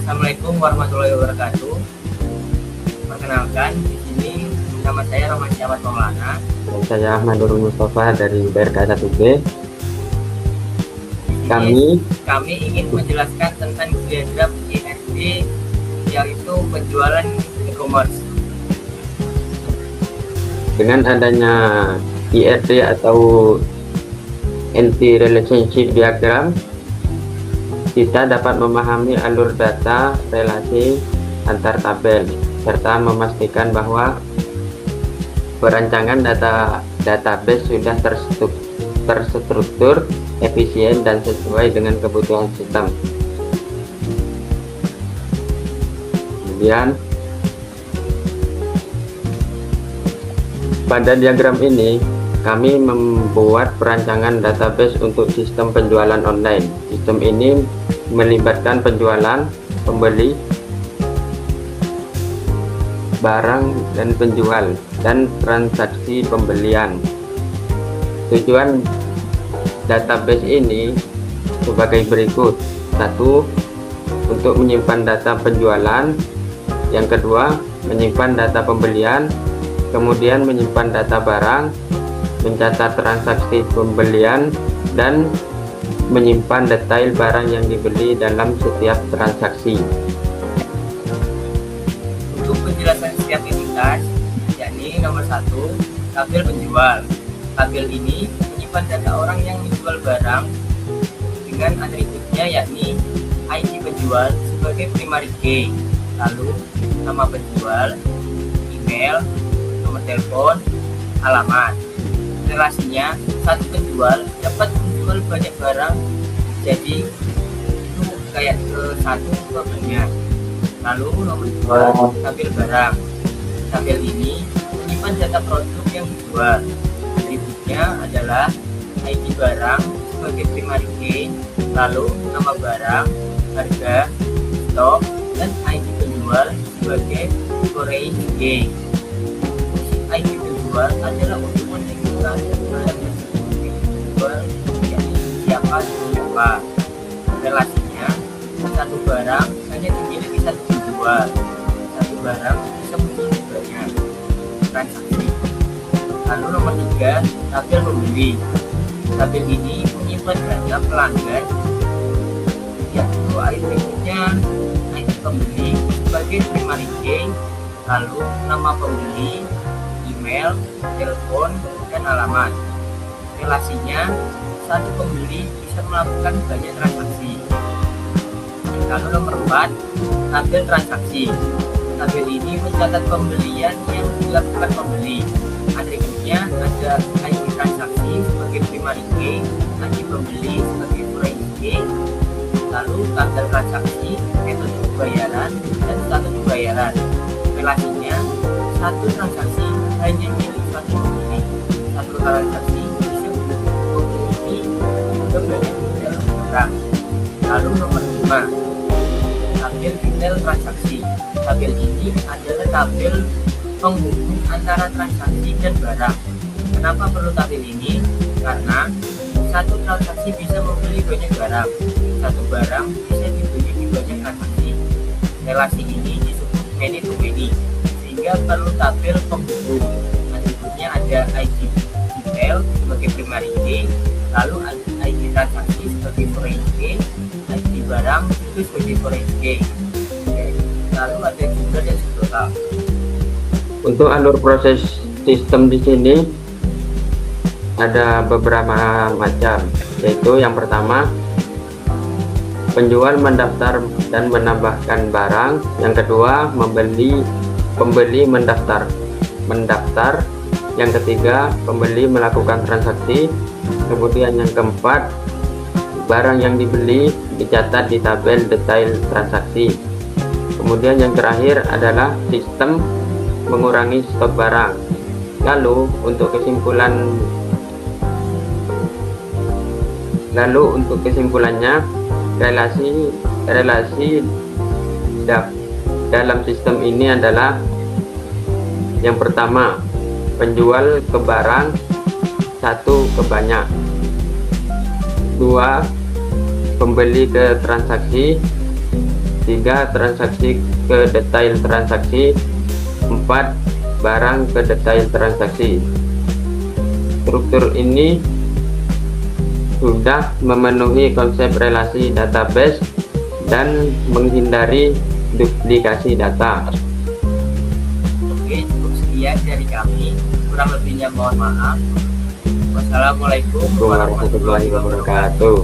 Assalamualaikum warahmatullahi wabarakatuh. Perkenalkan, di sini nama saya Rahmat Syahwat Maulana. Dan saya Ahmadul Mustafa dari BRK 1B. Kami ingin menjelaskan tentang diagram IRD, yaitu penjualan e-commerce. Dengan adanya IRD atau Anti-Relationship Diagram, kita dapat memahami alur data relasi antar tabel serta memastikan bahwa perancangan database sudah terstruktur, efisien, dan sesuai dengan kebutuhan sistem. Kemudian pada diagram ini kami membuat perancangan database untuk sistem penjualan online. Sistem ini melibatkan penjualan, pembeli, barang dan penjual, dan transaksi pembelian. Tujuan database ini sebagai berikut. 1. Untuk menyimpan data penjualan. Yang kedua, menyimpan data pembelian. Kemudian menyimpan data barang, mencatat transaksi pembelian, dan menyimpan detail barang yang dibeli dalam setiap transaksi. Untuk penjelasan setiap entitas, yakni nomor 1, tabel penjual. Tabel ini menyimpan data orang yang menjual barang dengan atributnya, yakni ID penjual sebagai primary key, lalu nama penjual, email, nomor telepon, alamat. Relasinya, satu penjual dapat menjual banyak barang, jadi itu kayak ke satu ke banyak. Lalu nomor 2, tabel barang. Tabel ini menyimpan data produk yang dijual. Atributnya adalah ID barang sebagai primary key, lalu nama barang, harga, stok, dan ID penjual sebagai foreign key. ID penjual adalah untuk menentukan barang yang dijual, yakni siapa. Relasinya, satu barang hanya dimiliki satu penjual. Satu barang bisa memiliki banyak transaksi. Lalu nomor 3, tabel pembeli. Tabel ini menyimpan data pelanggan, yaitu atributnya ID pembeli sebagai primary key, lalu nama pembeli, email, telepon, dan alamat. Relasinya, satu pembeli bisa melakukan banyak transaksi. Lalu nomor 4, tabel transaksi. Tabel ini mencatat pembelian yang dilakukan pembeli. Atributnya ada ID transaksi sebagai primary key, ID pembeli sebagai foreign key, lalu tanggal transaksi, metode pembayaran, dan status pembayaran. Relasinya, satu transaksi hanya milik satu pembeli. Satu transaksi bisa memiliki juga banyak dalam orang. Lalu nomor 5, tabel detail transaksi. Tabel ini adalah tabel penghubung antara transaksi dan barang. Kenapa perlu tabel ini? Karena satu transaksi bisa membeli banyak barang. Satu barang bisa dibeli di banyak transaksi. Relasi ini disebut many to many, sehingga perlu tabel penghubung. Atributnya ada ID detail sebagai primary key, lalu ID transaksi sebagai foreign key, ID barang itu sebagai foreign key. Lalu ada juga dan total. Untuk alur proses sistem di sini ada beberapa macam, yaitu yang pertama, penjual mendaftar dan menambahkan barang. Yang kedua, pembeli mendaftar. Yang ketiga, pembeli melakukan transaksi. Kemudian yang keempat, barang yang dibeli dicatat di tabel detail transaksi. Kemudian yang terakhir adalah sistem mengurangi stok barang. Lalu untuk kesimpulannya, relasi dalam sistem ini adalah yang pertama, penjual ke barang, 1 ke banyak. 2, pembeli ke transaksi. 3. Transaksi ke detail transaksi. 4. Barang ke detail transaksi. Struktur ini sudah memenuhi konsep relasi database dan menghindari duplikasi data. Oke, cukup sekian dari kami. Kurang lebihnya mohon maaf. Wassalamualaikum Warahmatullahi wabarakatuh.